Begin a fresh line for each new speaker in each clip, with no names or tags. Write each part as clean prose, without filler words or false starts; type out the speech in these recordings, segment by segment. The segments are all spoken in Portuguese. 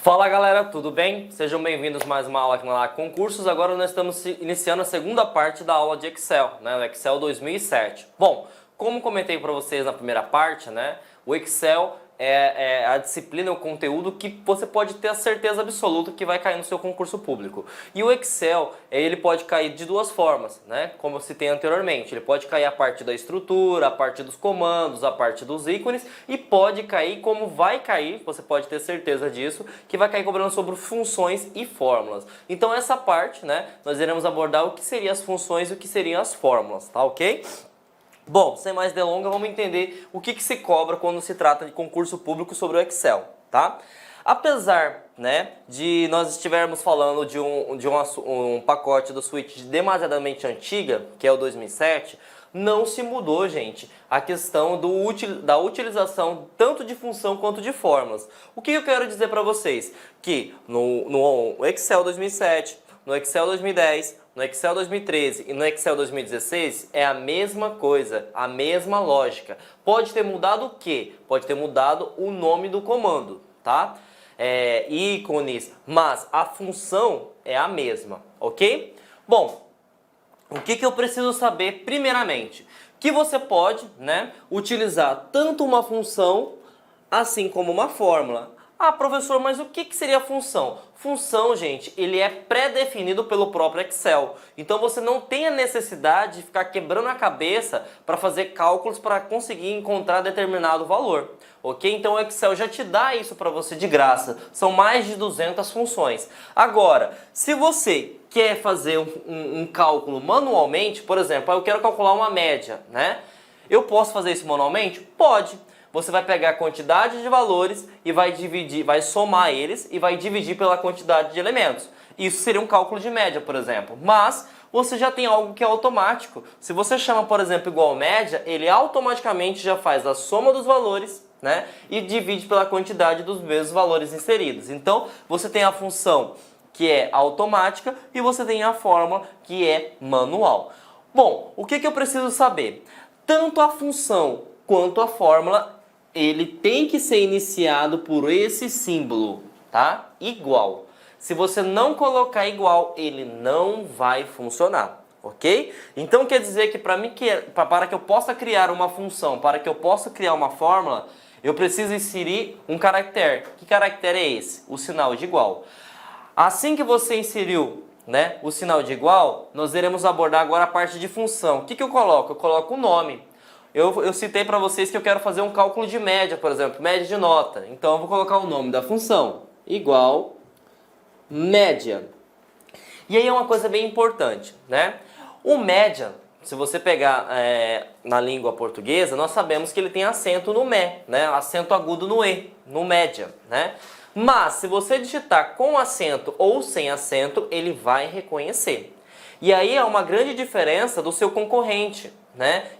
Fala galera, tudo bem? Sejam bem-vindos a mais uma aula aqui na LAC Concursos. Agora nós estamos iniciando a segunda parte da aula de Excel, o Excel 2007. Bom, como comentei para vocês na primeira parte, o Excel é a disciplina, o conteúdo que você pode ter a certeza absoluta que vai cair no seu concurso público. E o Excel, ele pode cair de duas formas, como eu citei anteriormente. Ele pode cair a parte da estrutura, a parte dos comandos, a parte dos ícones, e pode cair como vai cair, você pode ter certeza disso, que vai cair cobrando sobre funções e fórmulas. Então essa parte, nós iremos abordar o que seriam as funções e o que seriam as fórmulas, tá ok? Bom, sem mais delongas, vamos entender o que se cobra quando se trata de concurso público sobre o Excel, tá? Apesar, de nós estivermos falando de um pacote do Suite demasiadamente antiga, que é o 2007, não se mudou, gente, a questão da utilização tanto de função quanto de fórmulas. O que eu quero dizer para vocês? Que no Excel 2007, no Excel 2010, no Excel 2013 e no Excel 2016 é a mesma coisa, a mesma lógica. Pode ter mudado o quê? Pode ter mudado o nome do comando, tá? Ícones, mas a função é a mesma, ok? Bom, o que eu preciso saber primeiramente? Que você pode, utilizar tanto uma função assim como uma fórmula. Ah, professor, mas o que seria função? Função, gente, ele é pré-definido pelo próprio Excel. Então você não tem a necessidade de ficar quebrando a cabeça para fazer cálculos para conseguir encontrar determinado valor. Ok? Então o Excel já te dá isso para você de graça. São mais de 200 funções. Agora, se você quer fazer um cálculo manualmente, por exemplo, eu quero calcular uma média, Eu posso fazer isso manualmente? Pode. Você vai pegar a quantidade de valores e vai somar eles e vai dividir pela quantidade de elementos. Isso seria um cálculo de média, por exemplo. Mas você já tem algo que é automático. Se você chama, por exemplo, igual média, ele automaticamente já faz a soma dos valores, e divide pela quantidade dos mesmos valores inseridos. Então, você tem a função que é automática e você tem a fórmula que é manual. Bom, o que eu preciso saber? Tanto a função quanto a fórmula, ele tem que ser iniciado por esse símbolo, tá? Igual. Se você não colocar igual, ele não vai funcionar, ok? Então quer dizer que para que eu possa criar uma função, para que eu possa criar uma fórmula, eu preciso inserir um caractere. Que caractere é esse? O sinal de igual. Assim que você inseriu, o sinal de igual, nós iremos abordar agora a parte de função. O que eu coloco? Eu coloco o nome. Eu citei para vocês que eu quero fazer um cálculo de média, por exemplo, média de nota. Então eu vou colocar o nome da função, igual média. E aí é uma coisa bem importante, O média, se você pegar na língua portuguesa, nós sabemos que ele tem acento no mé, acento agudo no e, no média, Mas se você digitar com acento ou sem acento, ele vai reconhecer. E aí é uma grande diferença do seu concorrente,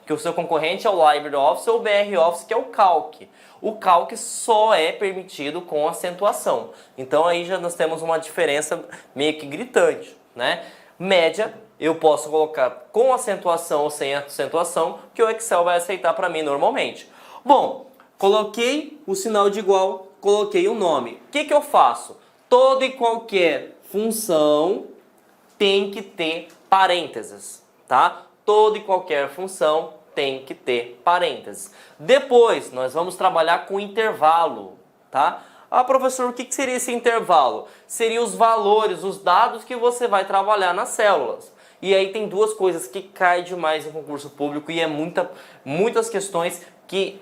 que o seu concorrente é o LibreOffice ou o BR Office, que é o Calc. O Calc só é permitido com acentuação. Então aí já nós temos uma diferença meio que gritante, Média, eu posso colocar com acentuação ou sem acentuação, que o Excel vai aceitar para mim normalmente. Bom, coloquei o sinal de igual, coloquei o nome. O que eu faço? Toda e qualquer função tem que ter parênteses, tá? Toda e qualquer função tem que ter parênteses. Depois, nós vamos trabalhar com intervalo, tá? Ah, professor, o que seria esse intervalo? Seriam os valores, os dados que você vai trabalhar nas células. E aí tem duas coisas que caem demais em concurso público e muitas questões que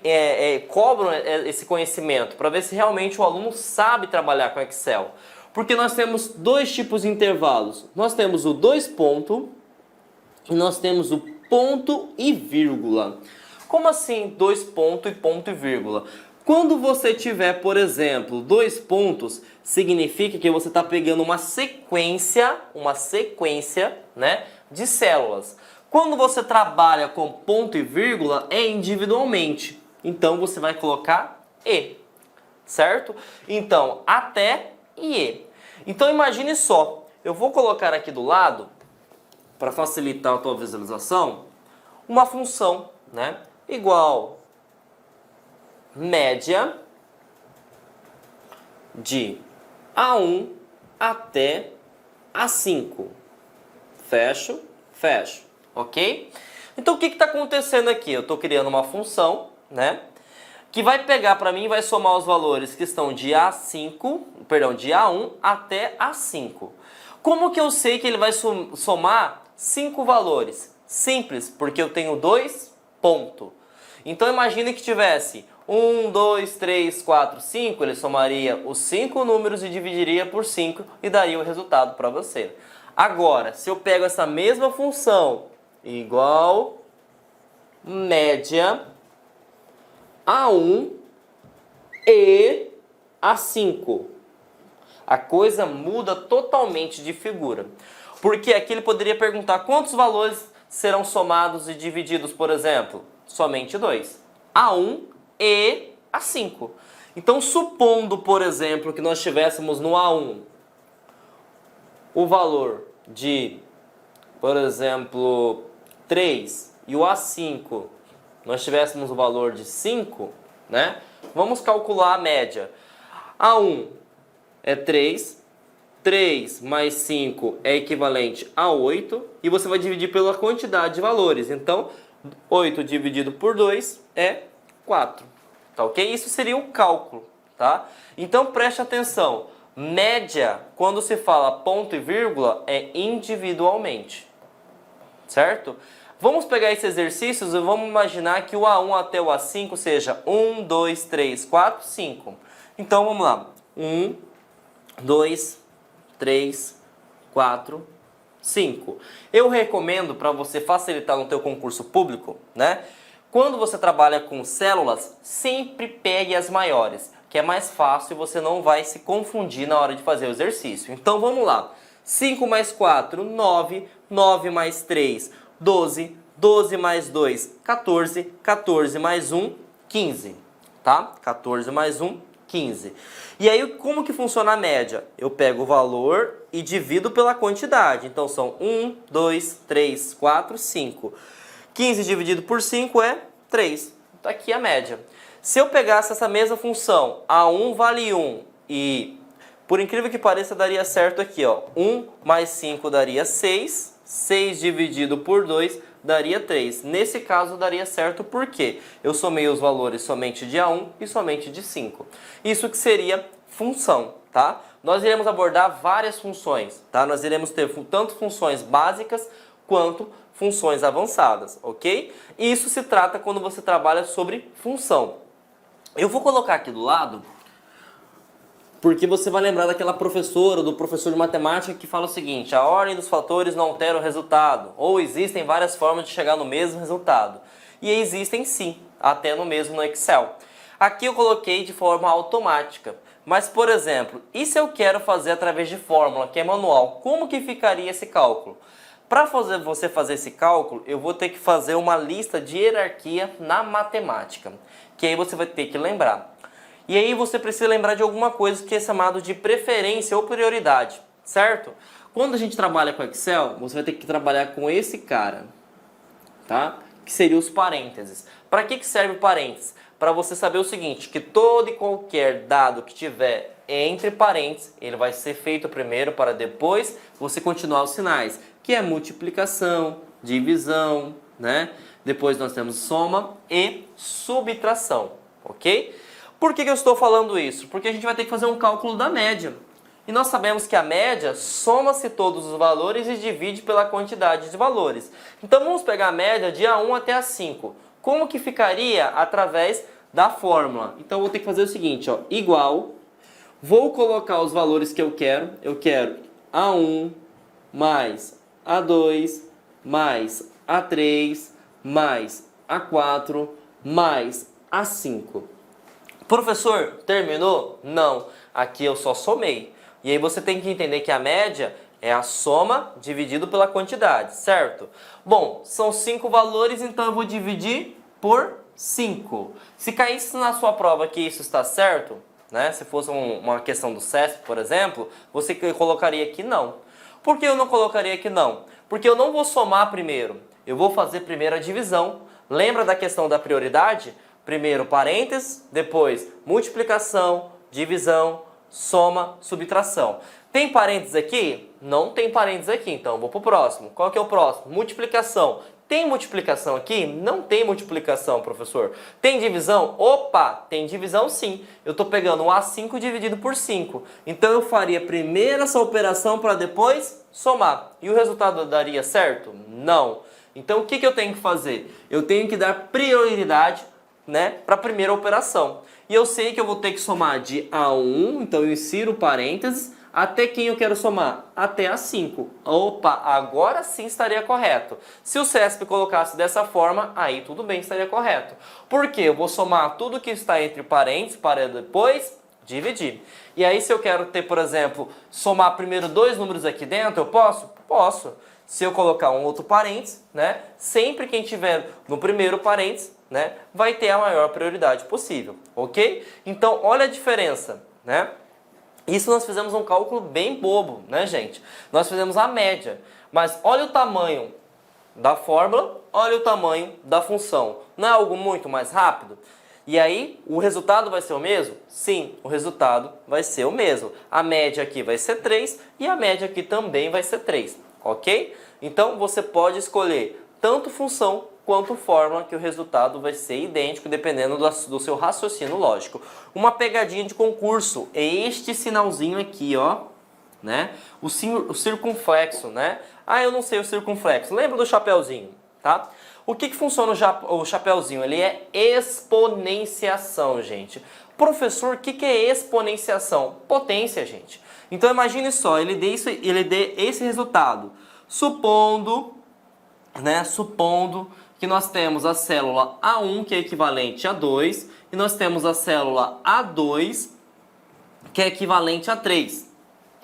cobram esse conhecimento para ver se realmente o aluno sabe trabalhar com Excel. Porque nós temos dois tipos de intervalos. Nós temos o dois ponto e nós temos o ponto e vírgula. Como assim dois ponto e vírgula? Quando você tiver, por exemplo, dois pontos, significa que você está pegando uma sequência, de células. Quando você trabalha com ponto e vírgula, é individualmente. Então você vai colocar e, certo? Então, até e e. Então imagine só, eu vou colocar aqui do lado, para facilitar a tua visualização, uma função, igual média de A1 até A5. Fecho, fecho, ok? Então o que está acontecendo aqui? Eu estou criando uma função, né? Que vai pegar para mim e vai somar os valores que estão de A5, perdão, de A1 até A5. Como que eu sei que ele vai somar 5 valores? Simples, porque eu tenho 2 pontos. Então imagine que tivesse 1, 2, 3, 4, 5, ele somaria os 5 números e dividiria por 5 e daria o resultado para você. Agora, se eu pego essa mesma função igual média A1 e A5, a coisa muda totalmente de figura. Porque aqui ele poderia perguntar quantos valores serão somados e divididos, por exemplo? Somente 2. A1 e A5. Então, supondo, por exemplo, que nós tivéssemos no A1 o valor de, por exemplo, 3 e o A5 nós tivéssemos o valor de 5, né? Vamos calcular a média. A1 é 3, 3 mais 5 é equivalente a 8 e você vai dividir pela quantidade de valores. Então, 8 dividido por 2 é 4, tá ok? Isso seria o cálculo, tá? Então preste atenção, média, quando se fala ponto e vírgula, é individualmente, certo? Vamos pegar esses exercícios e vamos imaginar que o A1 até o A5 seja 1, 2, 3, 4, 5. Então vamos lá, 1, 2, 3, 4, 5. Eu recomendo, para você facilitar no teu concurso público, né? Quando você trabalha com células, sempre pegue as maiores, que é mais fácil e você não vai se confundir na hora de fazer o exercício. Então vamos lá. 5 mais 4, 9. 9 mais 3, 12. 12 mais 2, 14. 14 mais 1, 15. Tá? 14 mais 1, 15. E aí, como que funciona a média? Eu pego o valor e divido pela quantidade. Então, são 1, 2, 3, 4, 5. 15 dividido por 5 é 3. Está aqui a média. Se eu pegasse essa mesma função, A1 vale 1 e, por incrível que pareça, daria certo aqui, ó. 1 mais 5 daria 6. 6 dividido por 2 daria 3. Nesse caso daria certo porque eu somei os valores somente de A1 e somente de 5. Isso que seria função, tá? Nós iremos abordar várias funções, tá? Nós iremos ter tanto funções básicas quanto funções avançadas, ok? E isso se trata quando você trabalha sobre função. Eu vou colocar aqui do lado porque você vai lembrar daquela professora, do professor de matemática que fala o seguinte: a ordem dos fatores não altera o resultado, ou existem várias formas de chegar no mesmo resultado. E existem sim, até no mesmo no Excel. Aqui eu coloquei de forma automática, mas por exemplo, e se eu quero fazer através de fórmula, que é manual, como que ficaria esse cálculo? Para você fazer esse cálculo, eu vou ter que fazer uma lista de hierarquia na matemática, que aí você vai ter que lembrar. E aí você precisa lembrar de alguma coisa que é chamado de preferência ou prioridade, certo? Quando a gente trabalha com Excel, você vai ter que trabalhar com esse cara, tá? Que seria os parênteses. Para que serve o parênteses? Para você saber o seguinte, que todo e qualquer dado que tiver entre parênteses, ele vai ser feito primeiro para depois você continuar os sinais, que é multiplicação, divisão, né? Depois nós temos soma e subtração, ok? Por que eu estou falando isso? Porque a gente vai ter que fazer um cálculo da média. E nós sabemos que a média soma-se todos os valores e divide pela quantidade de valores. Então vamos pegar a média de A1 até A5. Como que ficaria através da fórmula? Então eu vou ter que fazer o seguinte, ó, igual, vou colocar os valores que eu quero A1 mais A2 mais A3 mais A4 mais A5. Professor, terminou? Não, aqui eu só somei. E aí você tem que entender que a média é a soma dividido pela quantidade, certo? Bom, são 5 valores, então eu vou dividir por 5. Se caísse na sua prova que isso está certo, né? Se fosse uma questão do CESP, por exemplo, você colocaria aqui não. Por que eu não colocaria aqui não? Porque eu não vou somar primeiro, eu vou fazer primeiro a divisão. Lembra da questão da prioridade? Primeiro parênteses, depois multiplicação, divisão, soma, subtração. Tem parênteses aqui? Não tem parênteses aqui, então eu vou para o próximo. Qual que é o próximo? Multiplicação. Tem multiplicação aqui? Não tem multiplicação, professor. Tem divisão? Opa, tem divisão sim. Eu estou pegando o A5 dividido por 5. Então eu faria primeiro essa operação para depois somar. E o resultado daria certo? Não. Então o que eu tenho que fazer? Eu tenho que dar prioridade, né, para a primeira operação. E eu sei que eu vou ter que somar de A1, então eu insiro parênteses, até quem eu quero somar? Até A5. Opa, agora sim estaria correto. Se o CESP colocasse dessa forma, aí tudo bem, estaria correto. Por quê? Eu vou somar tudo que está entre parênteses para depois dividir. E aí se eu quero ter, por exemplo, somar primeiro dois números aqui dentro, eu posso? Posso. Se eu colocar um outro parênteses, né? Sempre quem tiver no primeiro parênteses, né, vai ter a maior prioridade possível, ok? Então, olha a diferença, né? Isso nós fizemos um cálculo bem bobo, né, gente? Nós fizemos a média, mas olha o tamanho da fórmula, olha o tamanho da função. Não é algo muito mais rápido? E aí, o resultado vai ser o mesmo? Sim, o resultado vai ser o mesmo. A média aqui vai ser 3 e a média aqui também vai ser 3, ok? Então, você pode escolher tanto função quanto fórmula, que o resultado vai ser idêntico, dependendo do seu raciocínio lógico. Uma pegadinha de concurso é este sinalzinho aqui, ó, né? O circunflexo, né? Ah, eu não sei o circunflexo. Lembra do chapeuzinho, tá? O que funciona o chapeuzinho? Ele é exponenciação, gente. Professor, o que é exponenciação? Potência, gente. Então imagine só, ele dê esse resultado. Supondo que nós temos a célula A1, que é equivalente a 2, e nós temos a célula A2, que é equivalente a 3,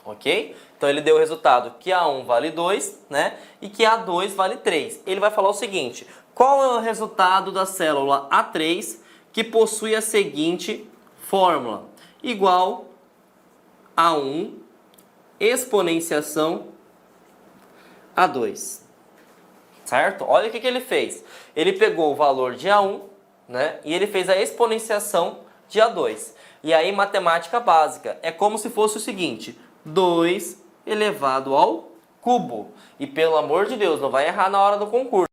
ok? Então ele deu o resultado que A1 vale 2, né? E que A2 vale 3. Ele vai falar o seguinte: qual é o resultado da célula A3 que possui a seguinte fórmula? Igual A1 exponenciação A2. Certo? Olha o que ele fez. Ele pegou o valor de A1, né, e ele fez a exponenciação de A2. E aí, matemática básica. É como se fosse o seguinte: 2 elevado ao cubo. E pelo amor de Deus, não vai errar na hora do concurso.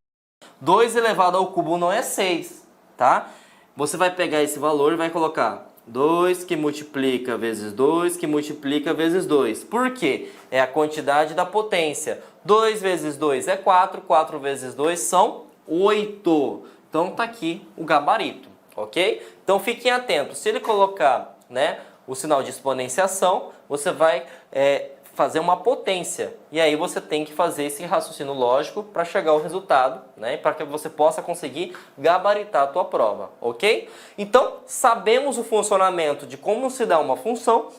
2 elevado ao cubo não é 6, tá? Você vai pegar esse valor e vai colocar 2 que multiplica vezes 2 que multiplica vezes 2. Por quê? É a quantidade da potência. 2 vezes 2 é 4, 4 vezes 2 são 8. Então tá aqui o gabarito, ok? Então fiquem atentos. Se ele colocar, né, o sinal de exponenciação, você vai fazer uma potência. E aí você tem que fazer esse raciocínio lógico para chegar ao resultado, né, para que você possa conseguir gabaritar a tua prova, ok? Então, sabemos o funcionamento de como se dá uma função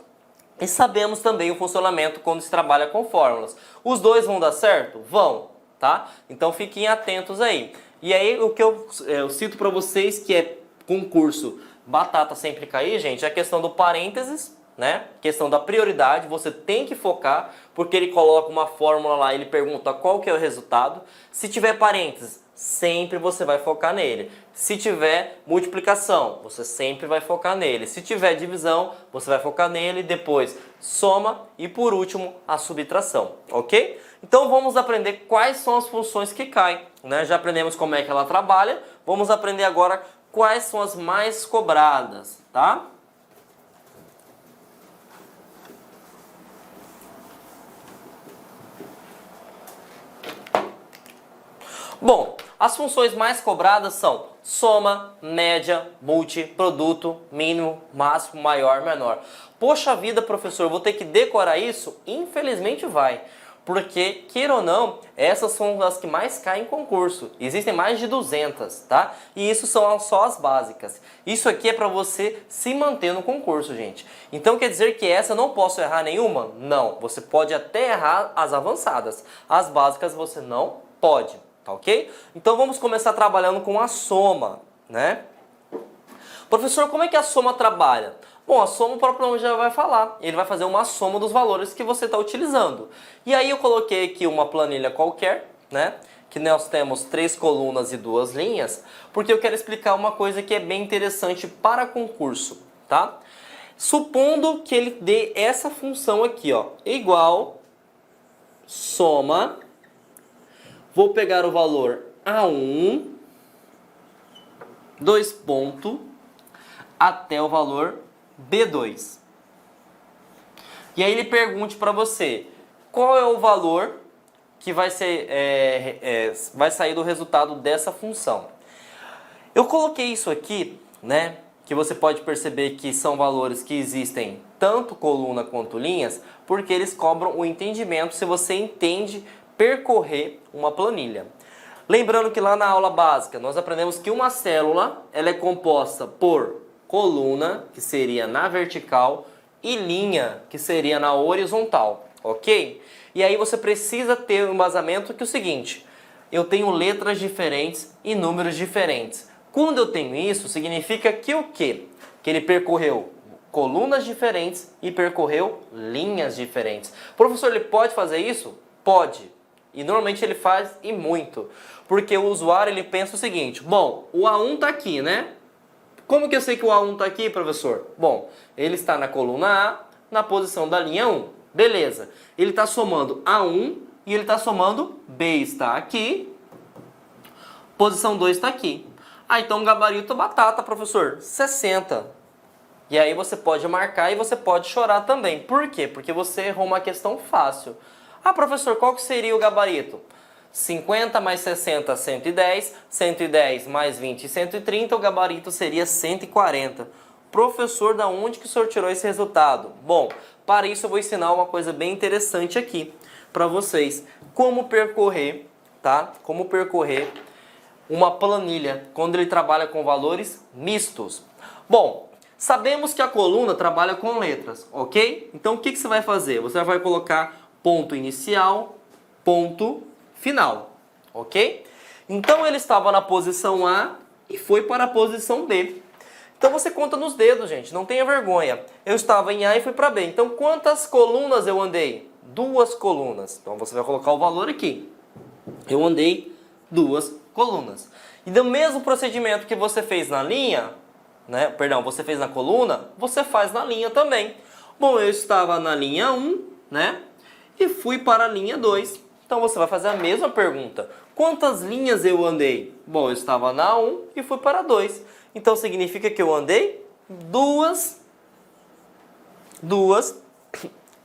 e sabemos também o funcionamento quando se trabalha com fórmulas. Os dois vão dar certo? Vão, tá? Então fiquem atentos aí. E aí o que eu cito para vocês que é concurso batata sempre cair, gente, é a questão do parênteses, né? Questão da prioridade, você tem que focar, porque ele coloca uma fórmula lá, ele pergunta qual que é o resultado. Se tiver parênteses, sempre você vai focar nele. Se tiver multiplicação, você sempre vai focar nele. Se tiver divisão, você vai focar nele, depois soma e por último a subtração, ok? Então vamos aprender quais são as funções que caem, né? Já aprendemos como é que ela trabalha, vamos aprender agora quais são as mais cobradas, tá? Bom, as funções mais cobradas são soma, média, multi, produto, mínimo, máximo, maior, menor. Poxa vida, professor, eu vou ter que decorar isso? Infelizmente vai. Porque, queira ou não, essas são as que mais caem em concurso. Existem mais de 200, tá? E isso são só as básicas. Isso aqui é para você se manter no concurso, gente. Então quer dizer que essa eu não posso errar nenhuma? Não. Você pode até errar as avançadas. As básicas você não pode. Tá ok? Então vamos começar trabalhando com a soma, né? Professor, como é que a soma trabalha? Bom, a soma o próprio nome já vai falar. Ele vai fazer uma soma dos valores que você está utilizando. E aí eu coloquei aqui uma planilha qualquer, né? Que nós temos 3 colunas e 2 linhas, porque eu quero explicar uma coisa que é bem interessante para concurso, tá? Supondo que ele dê essa função aqui, ó, igual soma, vou pegar o valor A1, 2 ponto, até o valor B2. E aí ele pergunte para você, qual é o valor que vai sair do resultado dessa função. Eu coloquei isso aqui, né, que você pode perceber que são valores que existem tanto coluna quanto linhas, porque eles cobram o entendimento se você entende percorrer uma planilha. Lembrando que lá na aula básica nós aprendemos que uma célula ela é composta por coluna, que seria na vertical, e linha, que seria na horizontal, ok? E aí você precisa ter um embasamento que é o seguinte, eu tenho letras diferentes e números diferentes. Quando eu tenho isso, significa que o quê? Que ele percorreu colunas diferentes e percorreu linhas diferentes. O professor, ele pode fazer isso? Pode. E normalmente ele faz e muito. Porque o usuário, ele pensa o seguinte, bom, o A1 está aqui, né? Como que eu sei que o A1 está aqui, professor? Bom, ele está na coluna A, na posição da linha 1. Beleza. Ele está somando A1 e ele está somando B está aqui, posição 2 está aqui. Ah, então gabarito batata, professor, 60. E aí você pode marcar e você pode chorar também. Por quê? Porque você errou uma questão fácil. Ah, professor, qual que seria o gabarito? 50 mais 60, 110. 110 mais 20, 130. O gabarito seria 140. Professor, da onde que o senhor tirou esse resultado? Bom, para isso eu vou ensinar uma coisa bem interessante aqui para vocês. Como percorrer, tá? Como percorrer uma planilha quando ele trabalha com valores mistos. Bom, sabemos que a coluna trabalha com letras, ok? Então o que você vai fazer? Você vai colocar ponto inicial, ponto final, ok? Então ele estava na posição A e foi para a posição B. Então você conta nos dedos, gente, não tenha vergonha. Eu estava em A e fui para B. Então quantas colunas eu andei? 2 colunas. Então você vai colocar o valor aqui. Eu andei 2 colunas. E do mesmo procedimento que você fez na linha, né? Perdão, você fez na coluna, você faz na linha também. Bom, eu estava na linha 1, né? E fui para a linha 2. Então você vai fazer a mesma pergunta. Quantas linhas eu andei? Bom, eu estava na 1 e fui para a 2. Então significa que eu andei duas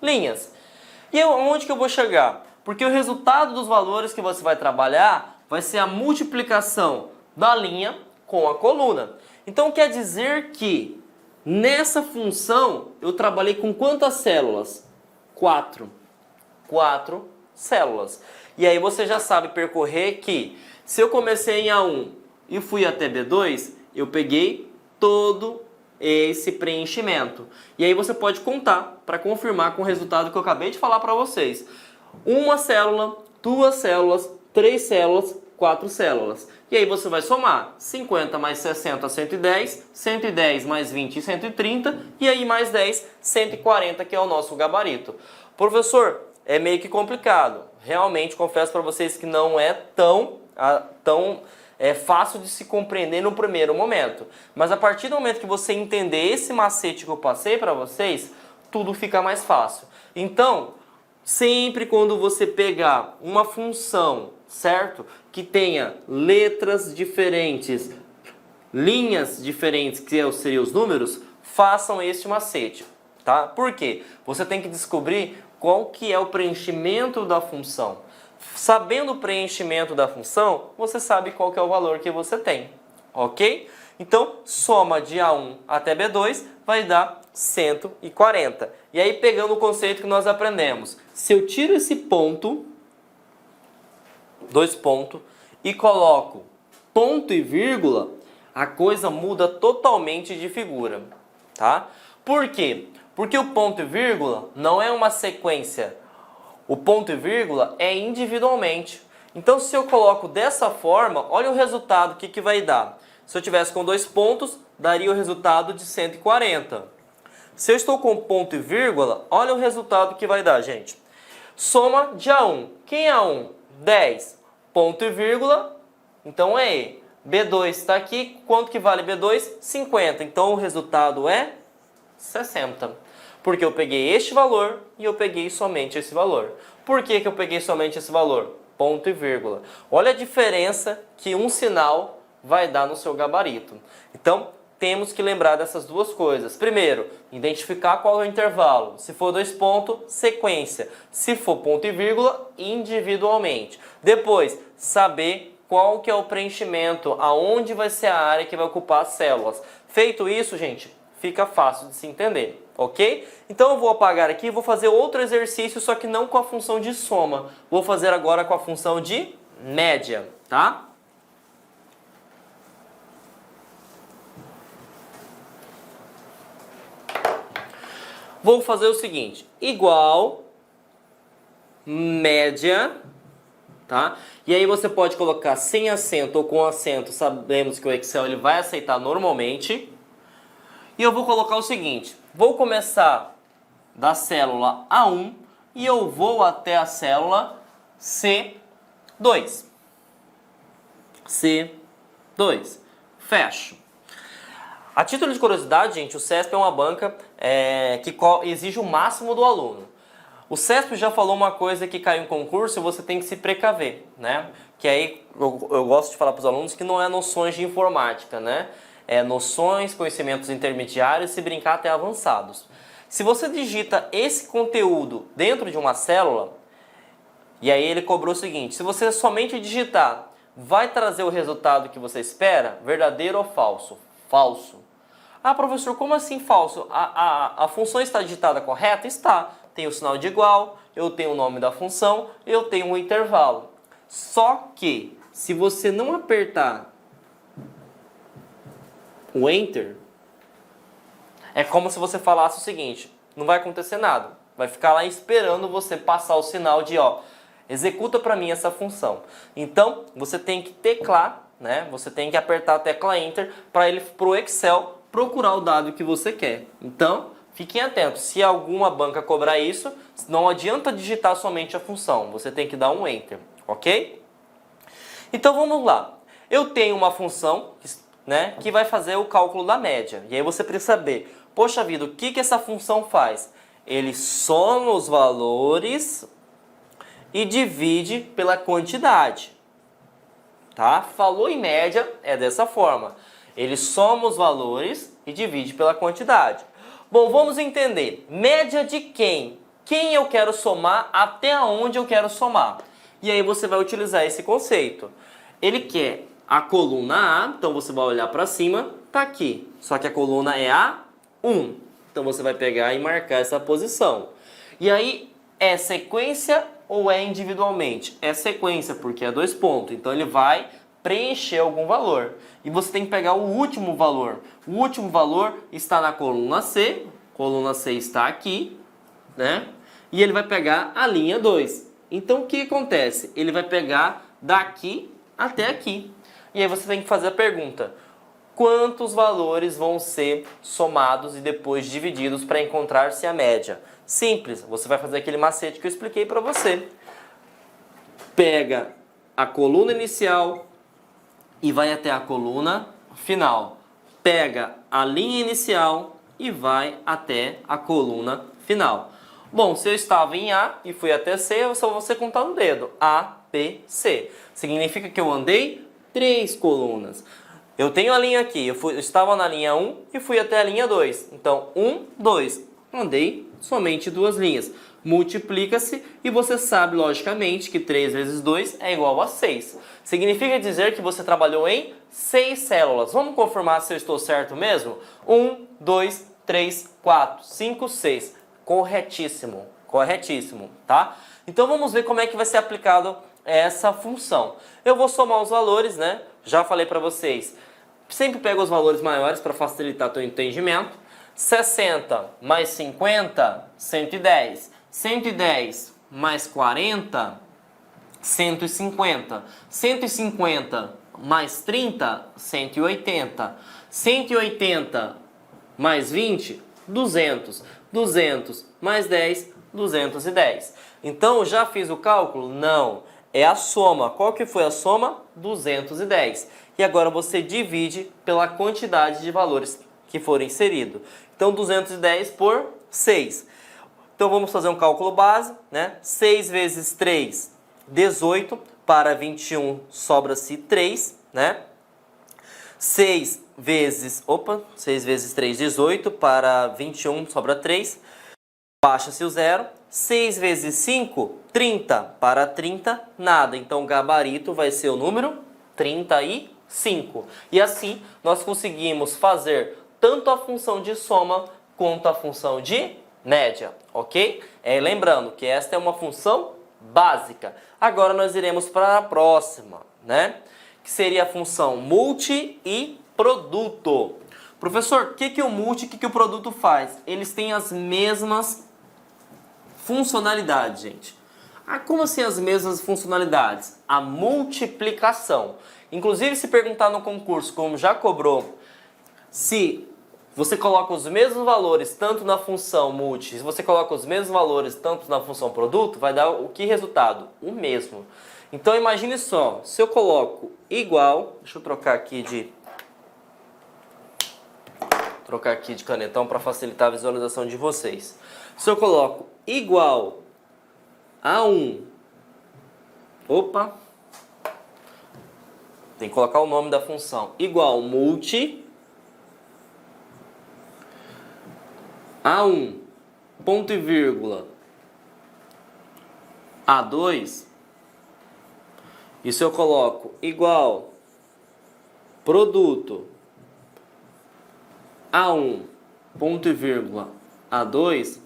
linhas. E onde que eu vou chegar? Porque o resultado dos valores que você vai trabalhar vai ser a multiplicação da linha com a coluna. Então quer dizer que nessa função eu trabalhei com quantas células? 4. 4 células. E aí você já sabe percorrer que se eu comecei em A1 e fui até B2, eu peguei todo esse preenchimento. E aí você pode contar para confirmar com o resultado que eu acabei de falar para vocês. Uma célula, 2 células, 3 células, 4 células. E aí você vai somar 50 mais 60, 110, 110 mais 20, 130, e aí mais 10, 140, que é o nosso gabarito. Professor, é meio que complicado. Realmente, confesso para vocês que não é tão fácil de se compreender no primeiro momento. Mas a partir do momento que você entender esse macete que eu passei para vocês, tudo fica mais fácil. Então, sempre quando você pegar uma função, certo? Que tenha letras diferentes, linhas diferentes, que seriam os números, façam este macete, tá? Por quê? Você tem que descobrir qual que é o preenchimento da função. Sabendo o preenchimento da função, você sabe qual que é o valor que você tem, ok? Então, soma de A1 até B2 vai dar 140. E aí, pegando o conceito que nós aprendemos, se eu tiro esse ponto, 2 pontos, e coloco ponto e vírgula, a coisa muda totalmente de figura, tá? Por quê? Porque o ponto e vírgula não é uma sequência. O ponto e vírgula é individualmente. Então, se eu coloco dessa forma, olha o resultado, o que vai dar. Se eu tivesse com 2 pontos, daria o resultado de 140. Se eu estou com ponto e vírgula, olha o resultado que vai dar, gente. Soma de A1. Quem é A1? 10. Ponto e vírgula, então é E. B2 está aqui. Quanto que vale B2? 50. Então, o resultado é 60. Porque eu peguei este valor e eu peguei somente esse valor. Por que que eu peguei somente esse valor? Ponto e vírgula. Olha a diferença que um sinal vai dar no seu gabarito. Então, temos que lembrar dessas duas coisas. Primeiro, identificar qual é o intervalo. Se for 2 pontos, sequência. Se for ponto e vírgula, individualmente. Depois, saber qual que é o preenchimento, aonde vai ser a área que vai ocupar as células. Feito isso, gente, fica fácil de se entender, ok? Então eu vou apagar aqui e vou fazer outro exercício, só que não com a função de soma. Vou fazer agora com a função de média, tá? Vou fazer o seguinte, igual média, tá? E aí você pode colocar sem acento ou com acento, sabemos que o Excel ele vai aceitar normalmente. E eu vou colocar o seguinte, vou começar da célula A1 e eu vou até a célula C2. C2. Fecho. A título de curiosidade, gente, o CESP é uma banca que exige o máximo do aluno. O CESP já falou uma coisa que caiu em concurso e você tem que se precaver, né? Que aí eu gosto de falar para os alunos que não é noções de informática, né? É noções, conhecimentos intermediários, se brincar até avançados. Se você digita esse conteúdo dentro de uma célula, e aí ele cobrou o seguinte, se você somente digitar, vai trazer o resultado que você espera? Verdadeiro ou falso? Falso. Ah, professor, como assim falso? A função está digitada correta? Está. Tem o sinal de igual, eu tenho o nome da função, eu tenho um intervalo. Só que, se você não apertar o Enter, é como se você falasse o seguinte, não vai acontecer nada. Vai ficar lá esperando você passar o sinal de, ó, executa para mim essa função. Então, você tem que teclar, né? Você tem que apertar a tecla Enter para o Excel procurar o dado que você quer. Então, fiquem atentos. Se alguma banca cobrar isso, não adianta digitar somente a função. Você tem que dar um Enter, ok? Então, vamos lá. Eu tenho uma função, né, que vai fazer o cálculo da média. E aí você precisa saber, poxa vida, o que essa função faz? Ele soma os valores e divide pela quantidade. Tá? Falou em média, é dessa forma. Ele soma os valores e divide pela quantidade. Bom, vamos entender. Média de quem? Quem eu quero somar, até onde eu quero somar. E aí você vai utilizar esse conceito. Ele quer a coluna A, então você vai olhar para cima, tá aqui. Só que a coluna é A1. Então você vai pegar e marcar essa posição. E aí, é sequência ou é individualmente? É sequência, porque é 2 pontos. Então ele vai preencher algum valor. E você tem que pegar o último valor. O último valor está na coluna C. Coluna C está aqui, né? E ele vai pegar a linha 2. Então o que acontece? Ele vai pegar daqui até aqui. E aí você tem que fazer a pergunta: quantos valores vão ser somados e depois divididos para encontrar-se a média? Simples, você vai fazer aquele macete que eu expliquei para você. Pega a coluna inicial e vai até a coluna final. Pega a linha inicial e vai até a coluna final. Bom, se eu estava em A e fui até C, eu só vou contar no dedo. A, B, C. Significa que eu andei 3 colunas. Eu tenho a linha aqui, eu estava na linha 1 e fui até a linha 2. Então, 1, 2. Andei somente 2 linhas. Multiplica-se e você sabe, logicamente, que 3 vezes 2 é igual a 6. Significa dizer que você trabalhou em 6 células. Vamos confirmar se eu estou certo mesmo? 1, 2, 3, 4, 5, 6. Corretíssimo, corretíssimo, tá? Então vamos ver como é que vai ser aplicado essa função. Eu vou somar os valores, né? Já falei para vocês. Sempre pega os valores maiores para facilitar o teu entendimento. 60 mais 50, 110. 110 mais 40, 150. 150 mais 30, 180. 180 mais 20, 200. 200 mais 10, 210. Então, já fiz o cálculo? Não. É a soma. Qual que foi a soma? 210. E agora você divide pela quantidade de valores que foram inseridos. Então, 210 por 6. Então, vamos fazer um cálculo base, né? 6 vezes 3, 18. Para 21, sobra-se 3, né? 6 vezes 3, 18. Para 21, sobra 3. Baixa-se o 0. 6 vezes 5, 30. Para 30, nada. Então, o gabarito vai ser o número 35. E assim, nós conseguimos fazer tanto a função de soma quanto a função de média, ok? Lembrando que esta é uma função básica. Agora nós iremos para a próxima, né? Que seria a função multi e produto. Professor, o que o multi e o que o produto faz? Eles têm as mesmas funcionalidades, gente. Como assim as mesmas funcionalidades? A multiplicação. Inclusive, se perguntar no concurso, como já cobrou, se você coloca os mesmos valores tanto na função multi, se você coloca os mesmos valores tanto na função produto, vai dar o que resultado? O mesmo. Então, imagine só, se eu coloco igual, deixa eu trocar aqui de canetão para facilitar a visualização de vocês. Se eu coloco igual a 1, tem que colocar o nome da função, igual multi a 1, ponto e vírgula, a 2, e se eu coloco igual produto a 1, ponto e vírgula, a 2,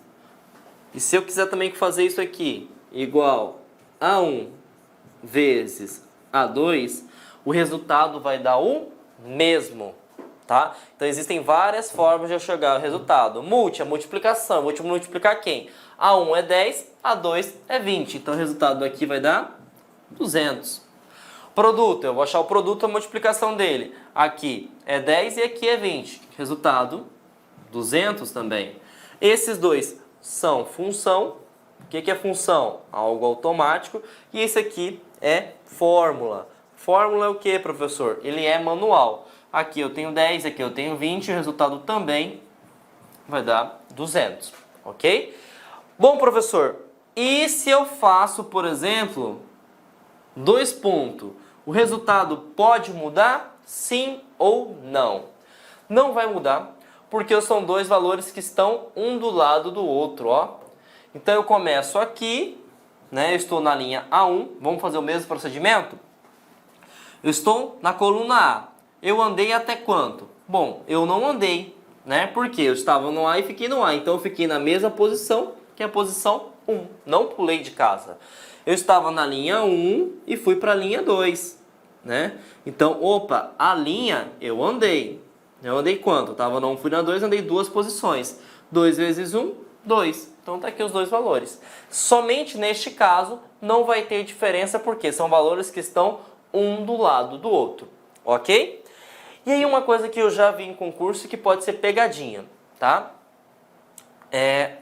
e se eu quiser também fazer isso aqui, igual a 1 vezes a 2, o resultado vai dar o mesmo. Tá? Então existem várias formas de eu chegar ao resultado. Multi é multiplicação. Eu vou multiplicar quem? A1 é 10, A2 é 20. Então o resultado aqui vai dar 200. Produto, eu vou achar o produto, a multiplicação dele. Aqui é 10 e aqui é 20. Resultado, 200 também. Esses dois são função. O que é função? Algo automático. E esse aqui é fórmula. Fórmula é o que, professor? Ele é manual. Aqui eu tenho 10, aqui eu tenho 20, o resultado também vai dar 200, ok? Bom, professor, e se eu faço, por exemplo, 2 pontos, o resultado pode mudar? Sim ou não? Não vai mudar, porque são dois valores que estão um do lado do outro, ó. Então eu começo aqui, né? Eu estou na linha A1, vamos fazer o mesmo procedimento? Eu estou na coluna A. Eu andei até quanto? Bom, eu não andei, né? Porque eu estava no A e fiquei no A. Então eu fiquei na mesma posição que a posição 1. Não pulei de casa. Eu estava na linha 1 e fui para a linha 2, né? Então, a linha eu andei. Eu andei quanto? Eu estava na 1, fui na 2, andei 2 posições. 2 vezes 1, 2. Então tá aqui os dois valores. Somente neste caso não vai ter diferença porque são valores que estão um do lado do outro, ok? E aí uma coisa que eu já vi em concurso que pode ser pegadinha, tá?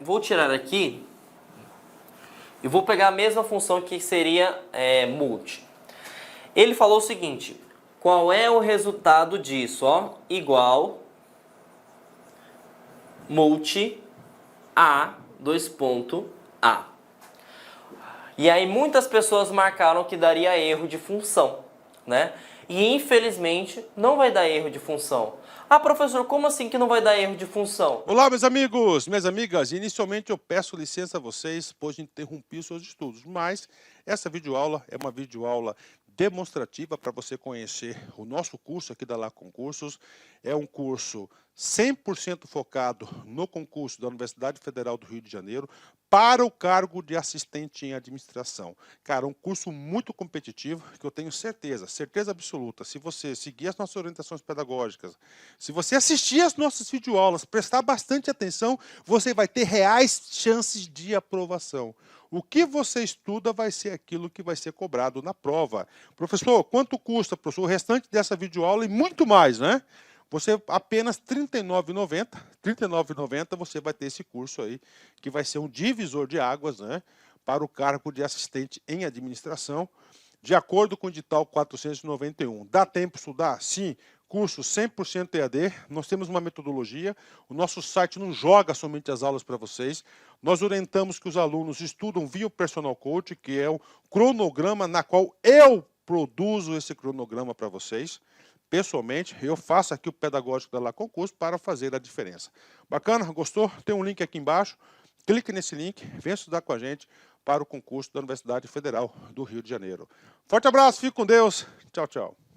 Vou tirar aqui e vou pegar a mesma função que seria multi. Ele falou o seguinte, qual é o resultado disso? Ó, igual multi a, A. E aí muitas pessoas marcaram que daria erro de função, né? E infelizmente não vai dar erro de função. Ah, professor, como assim que não vai dar erro de função?
Olá, meus amigos, minhas amigas. Inicialmente eu peço licença a vocês, pois interrompi os seus estudos. Mas essa videoaula é uma videoaula demonstrativa para você conhecer o nosso curso aqui da La Concursos. É um curso 100% focado no concurso da Universidade Federal do Rio de Janeiro para o cargo de assistente em administração. Cara, um curso muito competitivo que eu tenho certeza absoluta, se você seguir as nossas orientações pedagógicas, se você assistir as nossas videoaulas, prestar bastante atenção, você vai ter reais chances de aprovação. O que você estuda vai ser aquilo que vai ser cobrado na prova. Professor, quanto custa, professor, o restante dessa videoaula e muito mais, né? Você apenas R$ 39,90, R$ 39,90 você vai ter esse curso aí, que vai ser um divisor de águas, né, para o cargo de assistente em administração, de acordo com o edital 491. Dá tempo de estudar? Sim. curso 100% EAD, nós temos uma metodologia, o nosso site não joga somente as aulas para vocês, nós orientamos que os alunos estudam via o Personal Coach, que é o cronograma na qual eu produzo esse cronograma para vocês. Pessoalmente, eu faço aqui o pedagógico da La Concurso para fazer a diferença. Bacana? Gostou? Tem um link aqui embaixo, clique nesse link, venha estudar com a gente para o concurso da Universidade Federal do Rio de Janeiro. Forte abraço, fique com Deus, tchau, tchau.